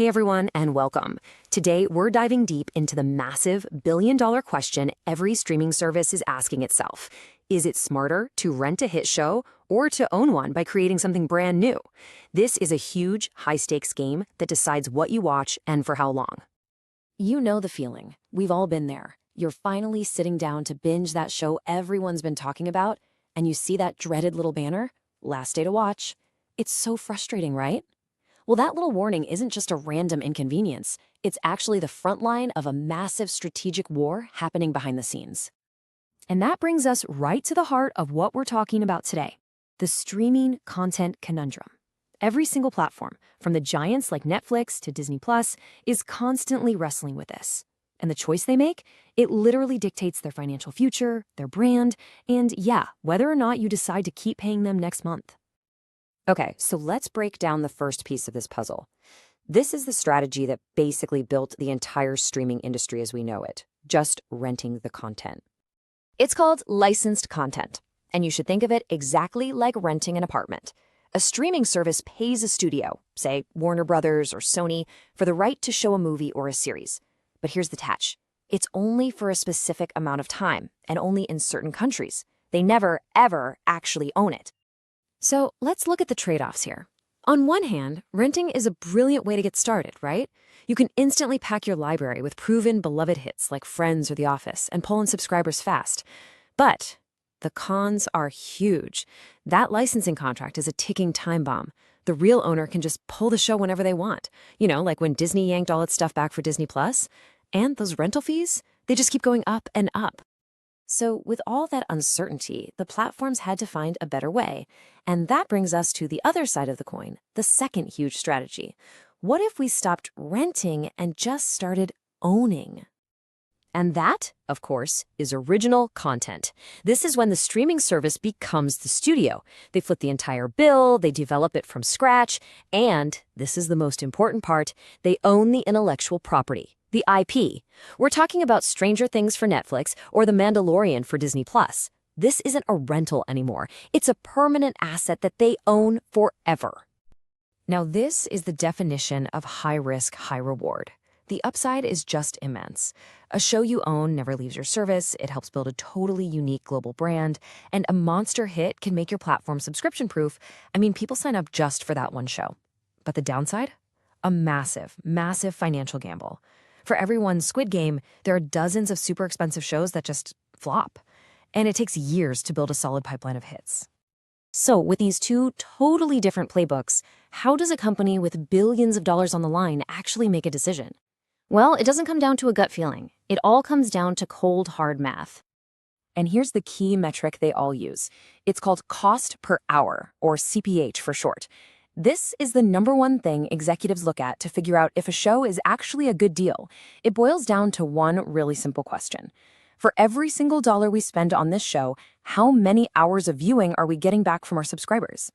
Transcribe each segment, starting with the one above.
Hey everyone, and welcome. Today, we're diving deep into the massive billion-dollar question every streaming service is asking itself. Is it smarter to rent a hit show or to own one by creating something brand new? This is a huge, high-stakes game that decides what you watch and for how long. You know the feeling. We've all been there. You're finally sitting down to binge that show everyone's been talking about, and you see that dreaded little banner, last day to watch. It's so frustrating, right? Well, that little warning isn't just a random inconvenience. It's actually the front line of a massive strategic war happening behind the scenes. And that brings us right to the heart of what we're talking about today, the streaming content conundrum. Every single platform, from the giants like Netflix to Disney Plus, is constantly wrestling with this. And the choice they make, it literally dictates their financial future, their brand, and yeah, whether or not you decide to keep paying them next month. Okay, so let's break down the first piece of this puzzle. This is the strategy that basically built the entire streaming industry as we know it, just renting the content. It's called licensed content, and you should think of it exactly like renting an apartment. A streaming service pays a studio, say Warner Brothers or Sony, for the right to show a movie or a series. But here's the catch. It's only for a specific amount of time, and only in certain countries. They never, ever actually own it. So let's look at the trade-offs here. On one hand, renting is a brilliant way to get started, right? You can instantly pack your library with proven beloved hits like Friends or The Office and pull in subscribers fast. But the cons are huge. That licensing contract is a ticking time bomb. The real owner can just pull the show whenever they want. You know, like when Disney yanked all its stuff back for Disney Plus. And those rental fees, they just keep going up and up. So with all that uncertainty, the platforms had to find a better way. And that brings us to the other side of the coin, the second huge strategy. What if we stopped renting and just started owning? And that, of course, is original content. This is when the streaming service becomes the studio. They flip the entire bill, they develop it from scratch, and, this is the most important part, they own the intellectual property. The IP. We're talking about Stranger Things for Netflix or The Mandalorian for Disney Plus. This isn't a rental anymore. It's a permanent asset that they own forever. Now, this is the definition of high risk, high reward. The upside is just immense. A show you own never leaves your service, it helps build a totally unique global brand, and a monster hit can make your platform subscription-proof. I mean, people sign up just for that one show. But the downside? A massive, massive financial gamble. For every one Squid Game, there are dozens of super expensive shows that just flop. And it takes years to build a solid pipeline of hits. So with these two totally different playbooks, how does a company with billions of dollars on the line actually make a decision? Well, it doesn't come down to a gut feeling. It all comes down to cold, hard math. And here's the key metric they all use. It's called cost per hour, or CPH for short. This is the number one thing executives look at to figure out if a show is actually a good deal. It boils down to one really simple question. For every single dollar we spend on this show, how many hours of viewing are we getting back from our subscribers?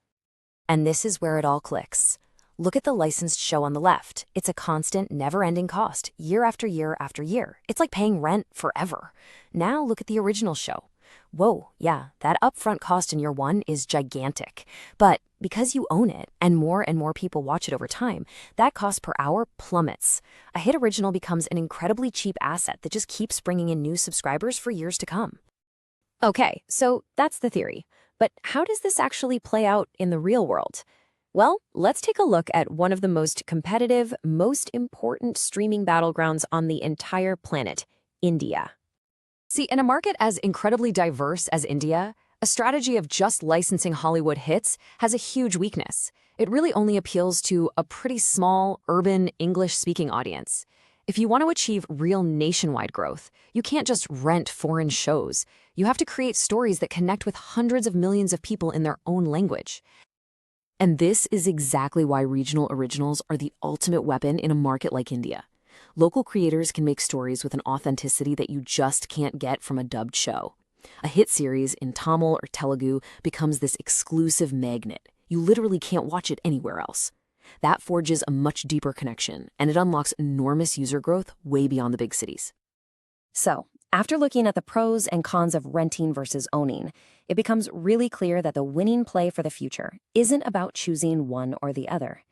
And this is where it all clicks. Look at the licensed show on the left. It's a constant, never-ending cost, year after year after year. It's like paying rent forever. Now look at the original show. Whoa, yeah, that upfront cost in year one is gigantic. But because you own it and more people watch it over time, that cost per hour plummets. A hit original becomes an incredibly cheap asset that just keeps bringing in new subscribers for years to come. Okay, so that's the theory. But how does this actually play out in the real world? Well, let's take a look at one of the most competitive, most important streaming battlegrounds on the entire planet, India. See, in a market as incredibly diverse as India, a strategy of just licensing Hollywood hits has a huge weakness. It really only appeals to a pretty small, urban, English-speaking audience. If you want to achieve real nationwide growth, you can't just rent foreign shows. You have to create stories that connect with hundreds of millions of people in their own language. And this is exactly why regional originals are the ultimate weapon in a market like India. Local creators can make stories with an authenticity that you just can't get from a dubbed show. A hit series in Tamil or Telugu becomes this exclusive magnet. You literally can't watch it anywhere else. That forges a much deeper connection, and it unlocks enormous user growth way beyond the big cities. So, after looking at the pros and cons of renting versus owning, it becomes really clear that the winning play for the future isn't about choosing one or the other.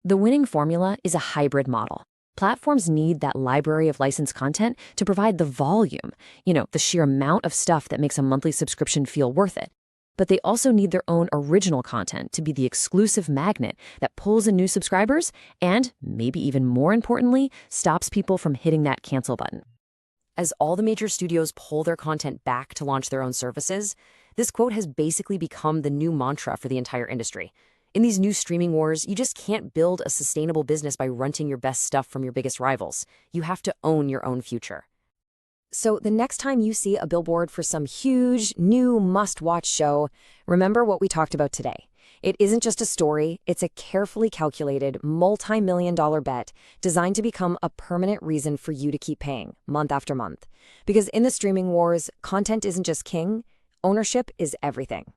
The winning formula is a hybrid model. Platforms need that library of licensed content to provide the volume, the sheer amount of stuff that makes a monthly subscription feel worth it. But they also need their own original content to be the exclusive magnet that pulls in new subscribers and, maybe even more importantly, stops people from hitting that cancel button. As all the major studios pull their content back to launch their own services, this quote has basically become the new mantra for the entire industry. In these new streaming wars, you just can't build a sustainable business by renting your best stuff from your biggest rivals. You have to own your own future. So the next time you see a billboard for some huge, new, must-watch show, remember what we talked about today. It isn't just a story, it's a carefully calculated, multi-million-dollar bet designed to become a permanent reason for you to keep paying, month after month. Because in the streaming wars, content isn't just king, ownership is everything.